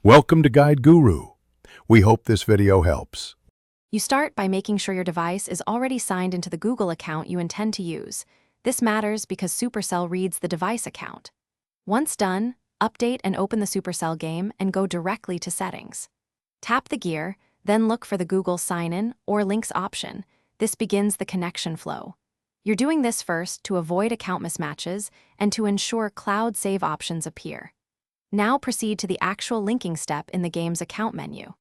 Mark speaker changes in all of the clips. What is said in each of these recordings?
Speaker 1: Welcome to Guide Guru. We hope this video helps.
Speaker 2: You start by making sure your device is already signed into the Google account you intend to use. This matters because Supercell reads the device account. Once done, update and open the Supercell game and go directly to Settings. Tap the gear, then look for the Google Sign-in or Links option. This begins the connection flow. You're doing this first to avoid account mismatches and to ensure cloud save options appear. Now proceed to the actual linking step in the game's account menu.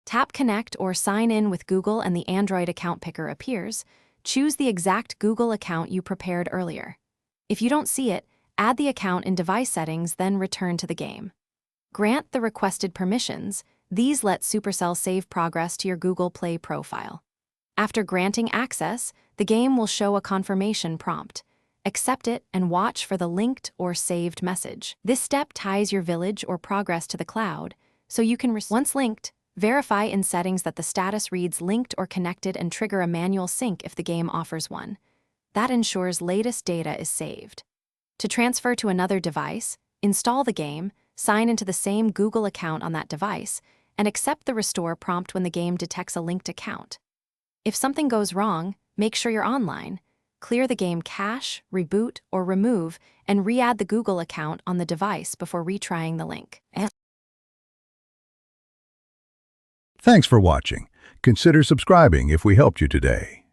Speaker 2: Tap Connect or Sign in with Google and the Android account picker appears. Choose the exact Google account you prepared earlier. If you don't see it, add the account in device settings, then return to the game. Grant the requested permissions. These let Supercell save progress to your Google Play profile. After granting access, the game will show a confirmation prompt. Accept it and watch for the linked or saved message. This step ties your village or progress to the cloud, so you can, once linked, verify in settings that the status reads linked or connected and trigger a manual sync if the game offers one. That ensures latest data is saved. To transfer to another device, install the game, sign into the same Google account on that device, and accept the restore prompt when the game detects a linked account. If something goes wrong, make sure you're online. Clear the game cache, reboot, or remove, and re-add the Google account on the device before retrying the link.
Speaker 1: Thanks for watching. Consider subscribing if we helped you today.